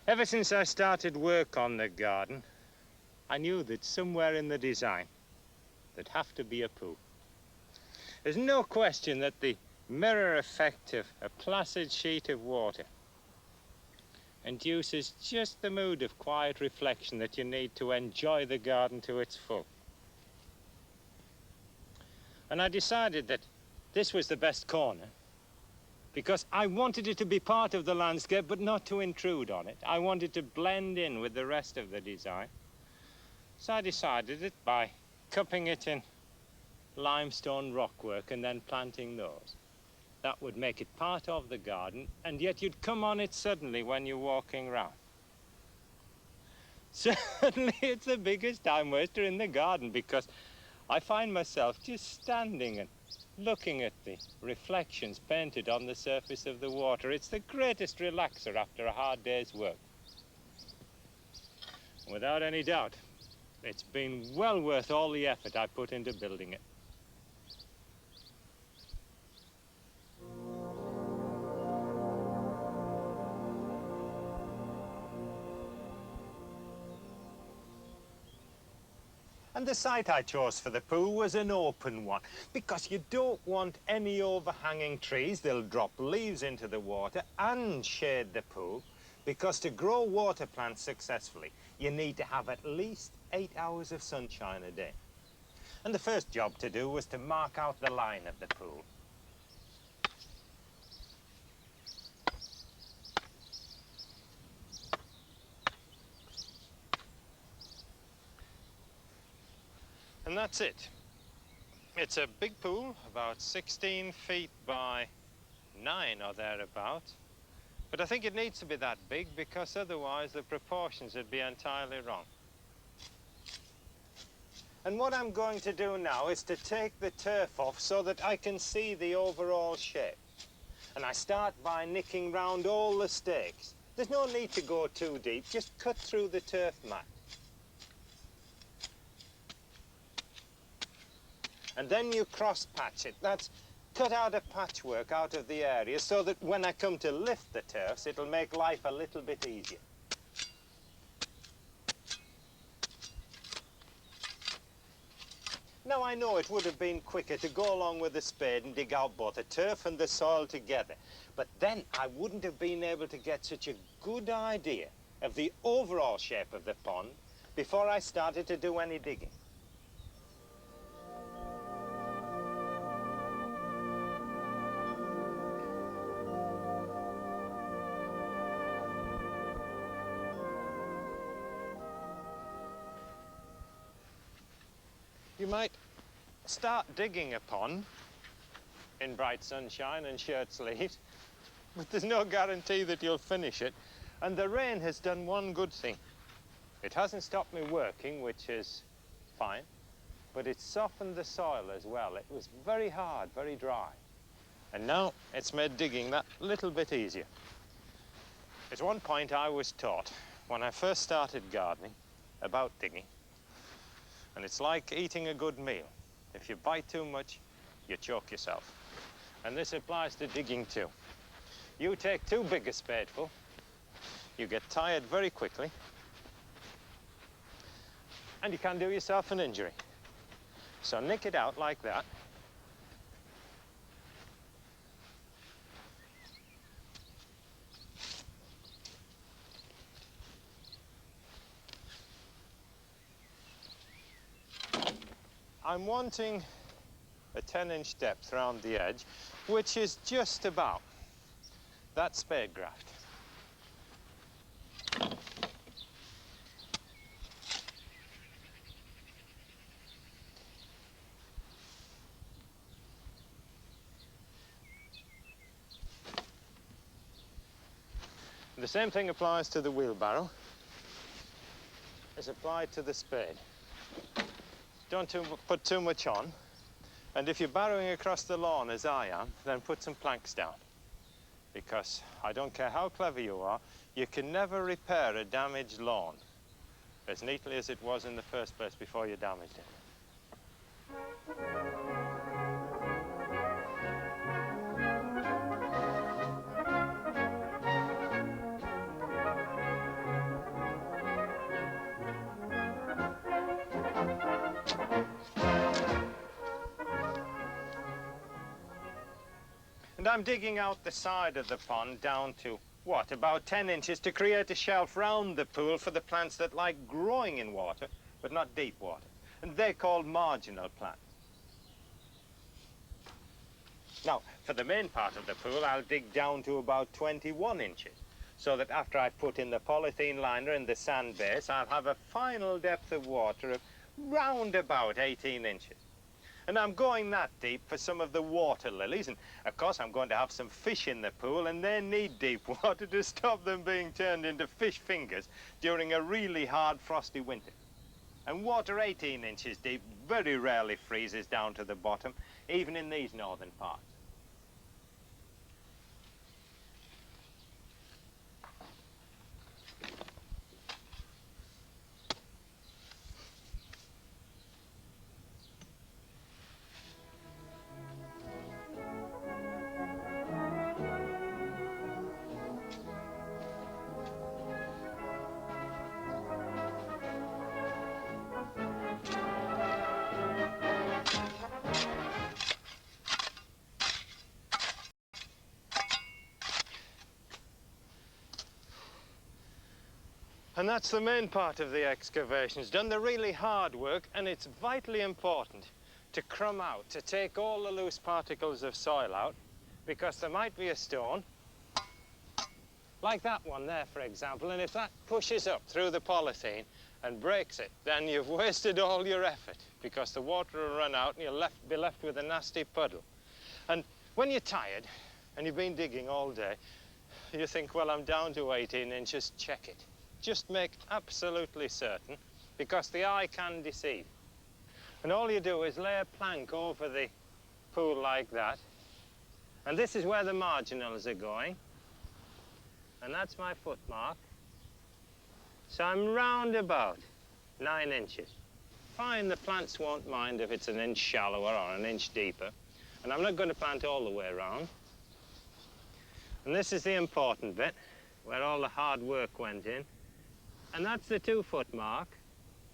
Ever since I started work on the garden, I knew that somewhere in the design there'd have to be a pool. There's no question that the mirror effect of a placid sheet of water induces just the mood of quiet reflection that you need to enjoy the garden to its full. And I decided that this was the best corner because I wanted it to be part of the landscape but not to intrude on it. I wanted to blend in with the rest of the design. So I decided it by cupping it in limestone rockwork and then planting those. That would make it part of the garden, and yet you'd come on it suddenly when you're walking round. Certainly it's the biggest time waster in the garden because I find myself just standing and looking at the reflections painted on the surface of the water. It's the greatest relaxer after a hard day's work. Without any doubt, it's been well worth all the effort I put into building it. And the site I chose for the pool was an open one, because you don't want any overhanging trees. They'll drop leaves into the water and shade the pool, because to grow water plants successfully, you need to have at least 8 hours of sunshine a day. And the first job to do was to mark out the line of the pool. And that's it. It's a big pool, about 16 feet by 9 or thereabouts. But I think it needs to be that big because otherwise the proportions would be entirely wrong. And what I'm going to do now is to take the turf off so that I can see the overall shape. And I start by nicking round all the stakes. There's no need to go too deep, just cut through the turf mat. And then you cross-patch it. That's cut out a patchwork out of the area so that when I come to lift the turfs, it'll make life a little bit easier. Now, I know it would have been quicker to go along with the spade and dig out both the turf and the soil together, but then I wouldn't have been able to get such a good idea of the overall shape of the pond before I started to do any digging. You might start digging a pond in bright sunshine and shirt sleeves, but there's no guarantee that you'll finish it. And the rain has done one good thing. It hasn't stopped me working, which is fine, but it's softened the soil as well. It was very hard, very dry. And now it's made digging that little bit easier. It's one point I was taught when I first started gardening about digging. And it's like eating a good meal. If you bite too much, you choke yourself. And this applies to digging too. You take too big a spadeful, you get tired very quickly, and you can do yourself an injury. So nick it out like that. I'm wanting a 10-inch depth around the edge, which is just about that spade graft. The same thing applies to the wheelbarrow as applied to the spade. Don't put too much on, and if you're barrowing across the lawn as I am, then put some planks down, because I don't care how clever you are, you can never repair a damaged lawn as neatly as it was in the first place before you damaged it. I'm digging out the side of the pond down to, what, about 10 inches to create a shelf round the pool for the plants that like growing in water, but not deep water. And they're called marginal plants. Now, for the main part of the pool, I'll dig down to about 21 inches, so that after I've put in the polythene liner and the sand base, I'll have a final depth of water of round about 18 inches. And I'm going that deep for some of the water lilies, and of course I'm going to have some fish in the pool, and they need deep water to stop them being turned into fish fingers during a really hard frosty winter. And water 18 inches deep very rarely freezes down to the bottom, even in these northern parts. And that's the main part of the excavation. It's done the really hard work, and it's vitally important to crumb out, to take all the loose particles of soil out, because there might be a stone, like that one there, for example, and if that pushes up through the polythene and breaks it, then you've wasted all your effort, because the water will run out and you'll be left with a nasty puddle. And when you're tired, and you've been digging all day, you think, well, I'm down to 18 inches, check it. Just make absolutely certain, because the eye can deceive. And all you do is lay a plank over the pool like that, and this is where the marginals are going, and that's my foot mark. So I'm round about 9 inches. Fine, the plants won't mind if it's an inch shallower or an inch deeper, and I'm not going to plant all the way around. And this is the important bit, where all the hard work went in. And that's the 2-foot mark.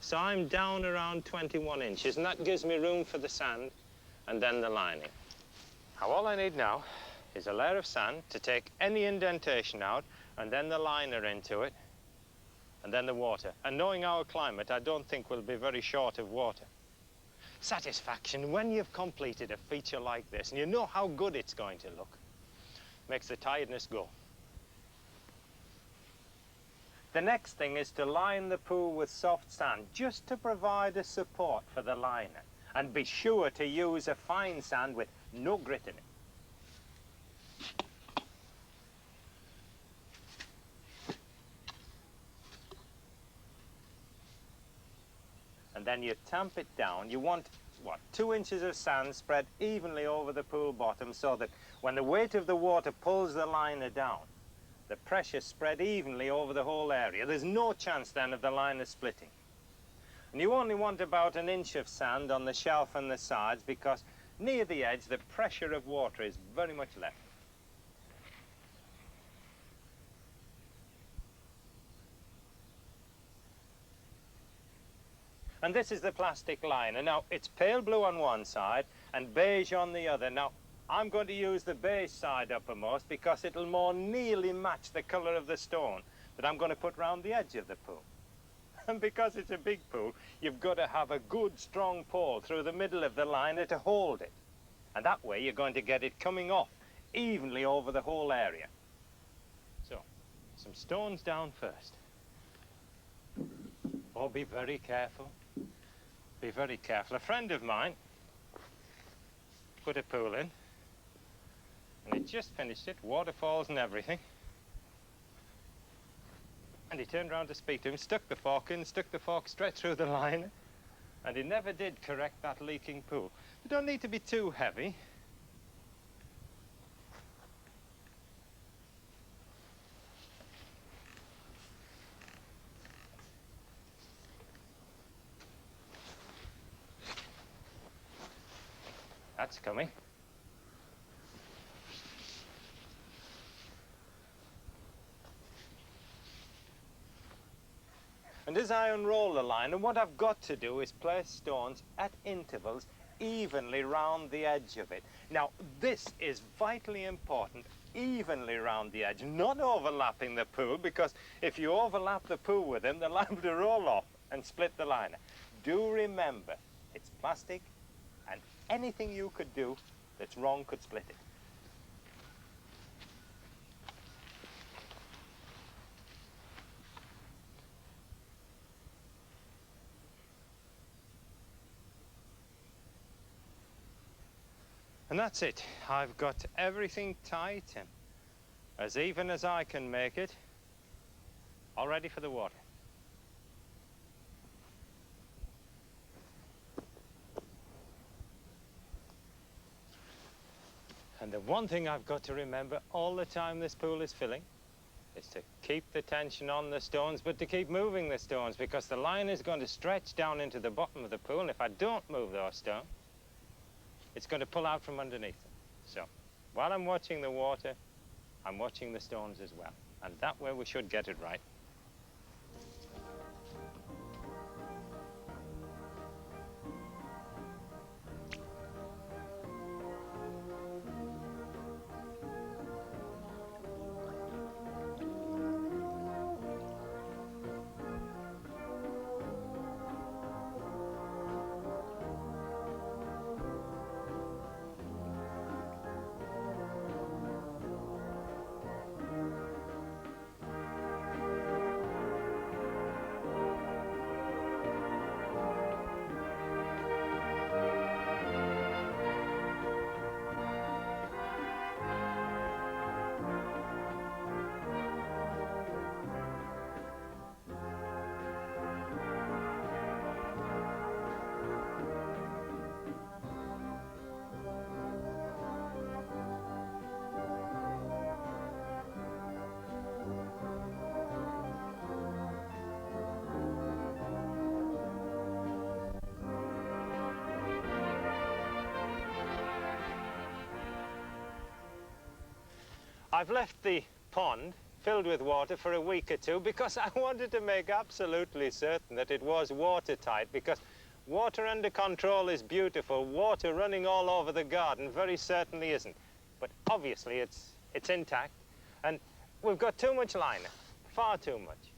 So I'm down around 21 inches, and that gives me room for the sand and then the lining. Now, all I need now is a layer of sand to take any indentation out, and then the liner into it, and then the water. And knowing our climate, I don't think we'll be very short of water. Satisfaction when you've completed a feature like this, and you know how good it's going to look, makes the tiredness go. The next thing is to line the pool with soft sand, just to provide a support for the liner. And be sure to use a fine sand with no grit in it. And then you tamp it down. You want, what, 2 inches of sand spread evenly over the pool bottom, so that when the weight of the water pulls the liner down, the pressure spread evenly over the whole area. There's no chance then of the liner splitting. And you only want about 1 inch of sand on the shelf and the sides, because near the edge the pressure of water is very much less. And this is the plastic liner. Now, it's pale blue on one side and beige on the other. Now, I'm going to use the beige side uppermost, because it'll more nearly match the colour of the stone that I'm going to put round the edge of the pool. And because it's a big pool, you've got to have a good strong pole through the middle of the liner to hold it. And that way you're going to get it coming off evenly over the whole area. So, some stones down first. Oh, be very careful. Be very careful. A friend of mine put a pool in, and he just finished it, waterfalls and everything. And he turned around to speak to him, stuck the fork in, stuck the fork straight through the liner, and he never did correct that leaking pool. You don't need to be too heavy. That's coming. And as I unroll the liner, what I've got to do is place stones at intervals evenly round the edge of it. Now, this is vitally important, evenly round the edge, not overlapping the pool, because if you overlap the pool with him, they're liable to roll off and split the liner. Do remember, it's plastic, and anything you could do that's wrong could split it. And that's it. I've got everything tight and as even as I can make it, all ready for the water. And the one thing I've got to remember all the time this pool is filling is to keep the tension on the stones, but to keep moving the stones, because the line is going to stretch down into the bottom of the pool, and if I don't move those stones, it's going to pull out from underneath them. So, while I'm watching the water, I'm watching the stones as well. And that way we should get it right. I've left the pond filled with water for a week or two because I wanted to make absolutely certain that it was watertight, because water under control is beautiful. Water running all over the garden very certainly isn't. But obviously it's intact, and we've got too much liner, far too much.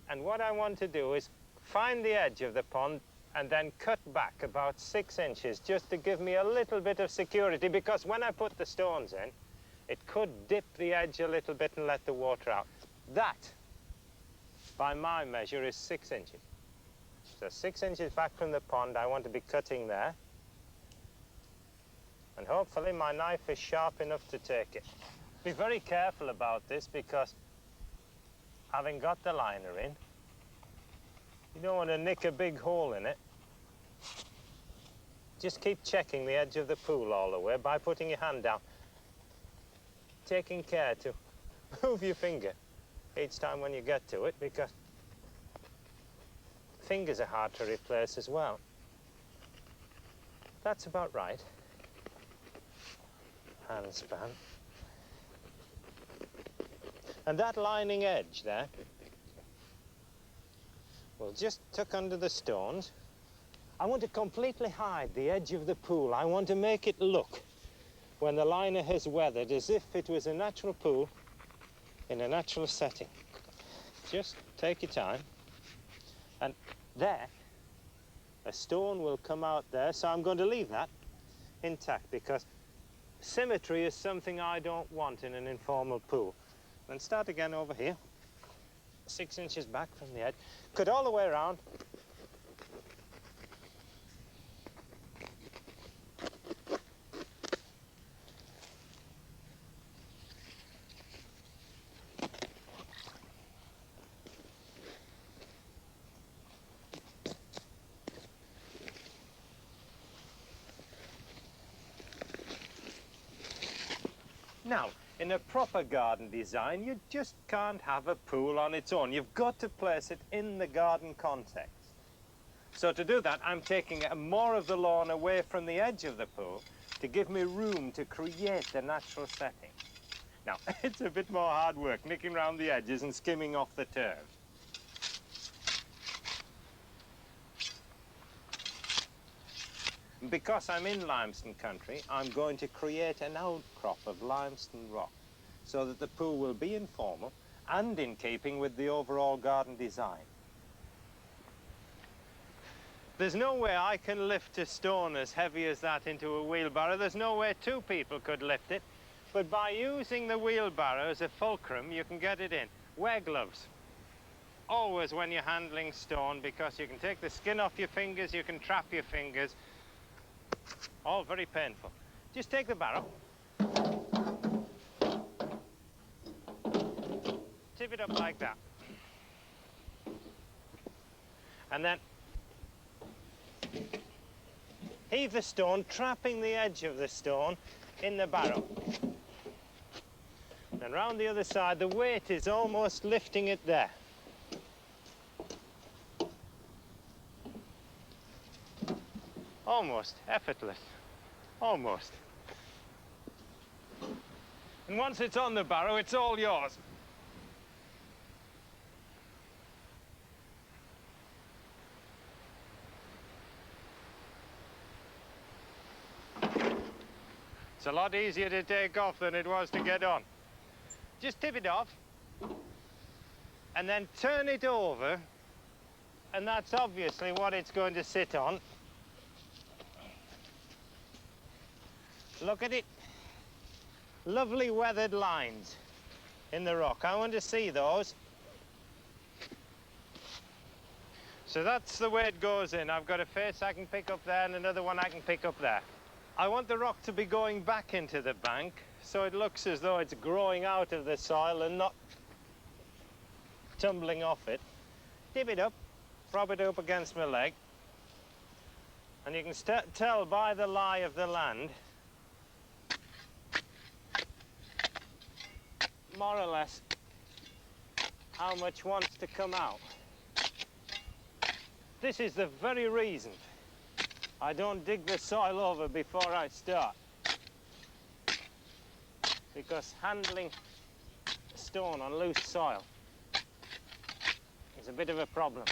And what I want to do is find the edge of the pond and then cut back about 6 inches just to give me a little bit of security, because when I put the stones in, it could dip the edge a little bit and let the water out. That, by my measure, is 6 inches. So 6 inches back from the pond, I want to be cutting there. And hopefully my knife is sharp enough to take it. Be very careful about this, because having got the liner in, you don't want to nick a big hole in it. Just keep checking the edge of the pool all the way by putting your hand down, taking care to move your finger each time when you get to it, because fingers are hard to replace as well. That's about right. Hand span. And that lining edge there, we'll just tuck under the stones. I want to completely hide the edge of the pool. I want to make it look, when the liner has weathered, as if it was a natural pool in a natural setting. Just take your time. And there, a stone will come out there, so I'm going to leave that intact, because symmetry is something I don't want in an informal pool. Then start again over here, 6 inches back from the edge. Cut all the way around. Now, in a proper garden design, you just can't have a pool on its own. You've got to place it in the garden context. So to do that, I'm taking more of the lawn away from the edge of the pool to give me room to create the natural setting. Now, it's a bit more hard work, nicking around the edges and skimming off the turf. Because I'm in limestone country, I'm going to create an outcrop of limestone rock so that the pool will be informal and in keeping with the overall garden design. There's no way I can lift a stone as heavy as that into a wheelbarrow. There's no way two people could lift it. But by using the wheelbarrow as a fulcrum, you can get it in. Wear gloves. Always when you're handling stone, because you can take the skin off your fingers, you can trap your fingers. All very painful. Just take the barrow. Tip it up like that. And then heave the stone, trapping the edge of the stone in the barrow. And round the other side, the weight is almost lifting it there. Almost effortless. Almost. And once it's on the barrow, it's all yours. It's a lot easier to take off than it was to get on. Just tip it off and then turn it over, and that's obviously what it's going to sit on. Look at it. Lovely weathered lines in the rock. I want to see those. So that's the way it goes in. I've got a face I can pick up there and another one I can pick up there. I want the rock to be going back into the bank so it looks as though it's growing out of the soil and not tumbling off it. Dip it up, prop it up against my leg, and you can tell by the lie of the land more or less how much wants to come out. This is the very reason I don't dig the soil over before I start, because handling stone on loose soil is a bit of a problem.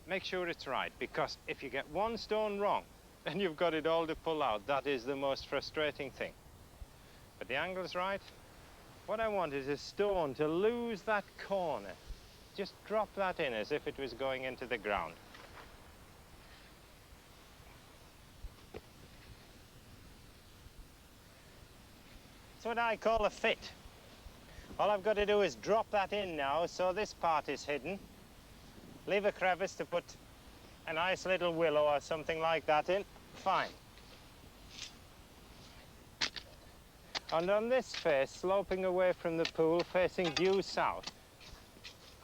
Make sure it's right, because if you get one stone wrong, then you've got it all to pull out. That is the most frustrating thing. But the angle's right. What I want is a stone to lose that corner. Just drop that in as if it was going into the ground. It's what I call a fit. All I've got to do is drop that in now, so this part is hidden. Leave a crevice to put a nice little willow or something like that in. Fine. And on this face, sloping away from the pool, facing due south,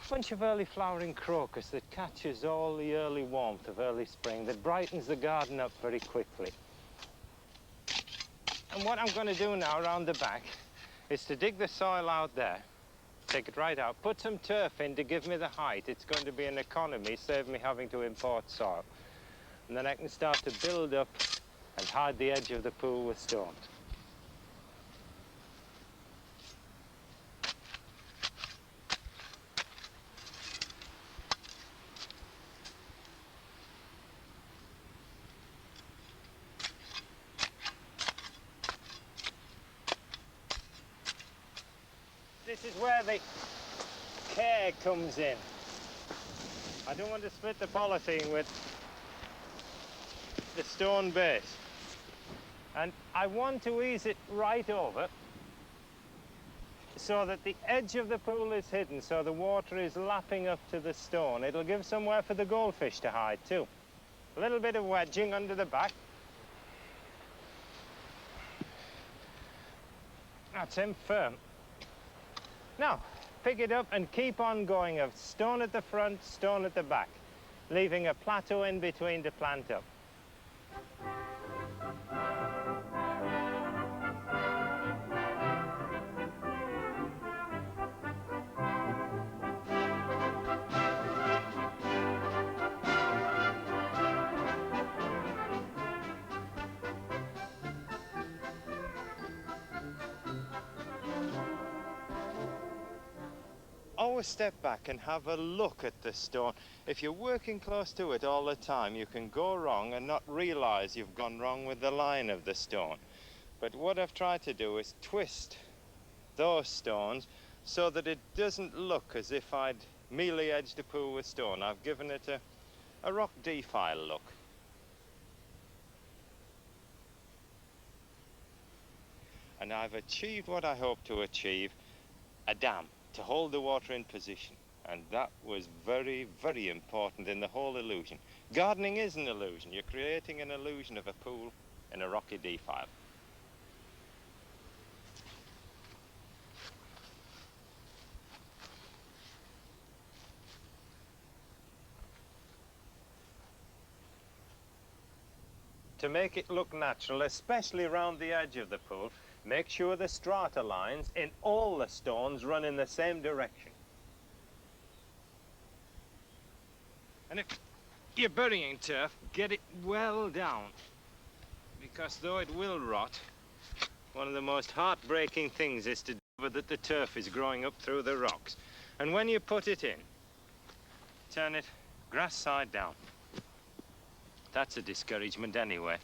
a bunch of early flowering crocus that catches all the early warmth of early spring, that brightens the garden up very quickly. And what I'm going to do now around the back is to dig the soil out there. Take it right out, put some turf in to give me the height. It's going to be an economy, save me having to import soil. And then I can start to build up and hide the edge of the pool with stones. This is where the care comes in. I don't want to split the polythene with the stone base. And I want to ease it right over so that the edge of the pool is hidden, so the water is lapping up to the stone. It'll give somewhere for the goldfish to hide too. A little bit of wedging under the back. That's him firm. Now, pick it up and keep on going of stone at the front, stone at the back, leaving a plateau in between to plant up. always step back and have a look at the stone. If you're working close to it all the time, you can go wrong and not realize you've gone wrong with the line of the stone. But what I've tried to do is twist those stones so that it doesn't look as if I'd merely edged a pool with stone. I've given it a rock defile look. And I've achieved what I hoped to achieve, a dam to hold the water in position. And that was very, very important in the whole illusion. Gardening is an illusion. You're creating an illusion of a pool in a rocky defile. To make it look natural, especially around the edge of the pool, make sure the strata lines in all the stones run in the same direction. And if you're burying turf, get it well down, because though it will rot, one of the most heartbreaking things is to discover that the turf is growing up through the rocks. And when you put it in, turn it grass side down. That's a discouragement anyway.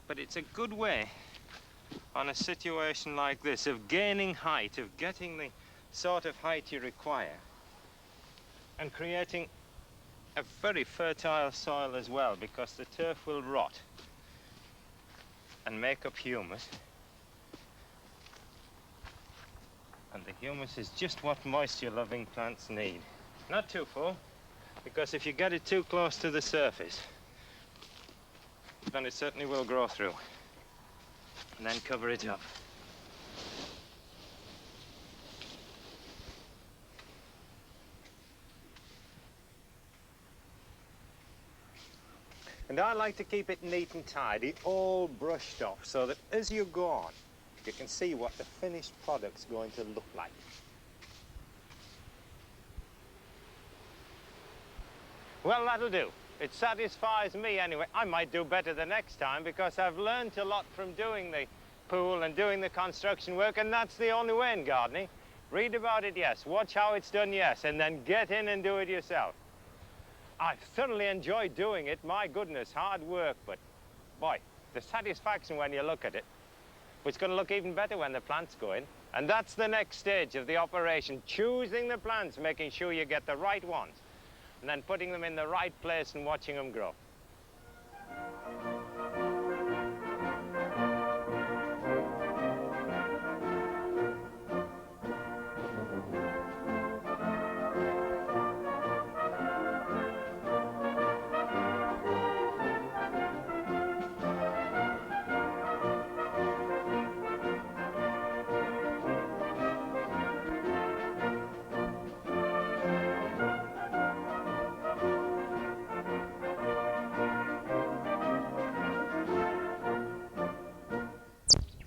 But it's a good way on a situation like this of gaining height, of getting the sort of height you require, and creating a very fertile soil as well, because the turf will rot and make up humus. And the humus is just what moisture-loving plants need. Not too full, because if you get it too close to the surface, then it certainly will grow through. And then cover it up. And I like to keep it neat and tidy, all brushed off, so that as you go on, you can see what the finished product's going to look like. Well, that'll do. It satisfies me anyway. I might do better the next time, because I've learned a lot from doing the pool and doing the construction work, and that's the only way in gardening. Read about it, yes. Watch how it's done, yes. And then get in and do it yourself. I've thoroughly enjoyed doing it. My goodness, hard work, but boy, the satisfaction when you look at it. It's going to look even better when the plants go in. And that's the next stage of the operation, choosing the plants, making sure you get the right ones, and then putting them in the right place and watching them grow.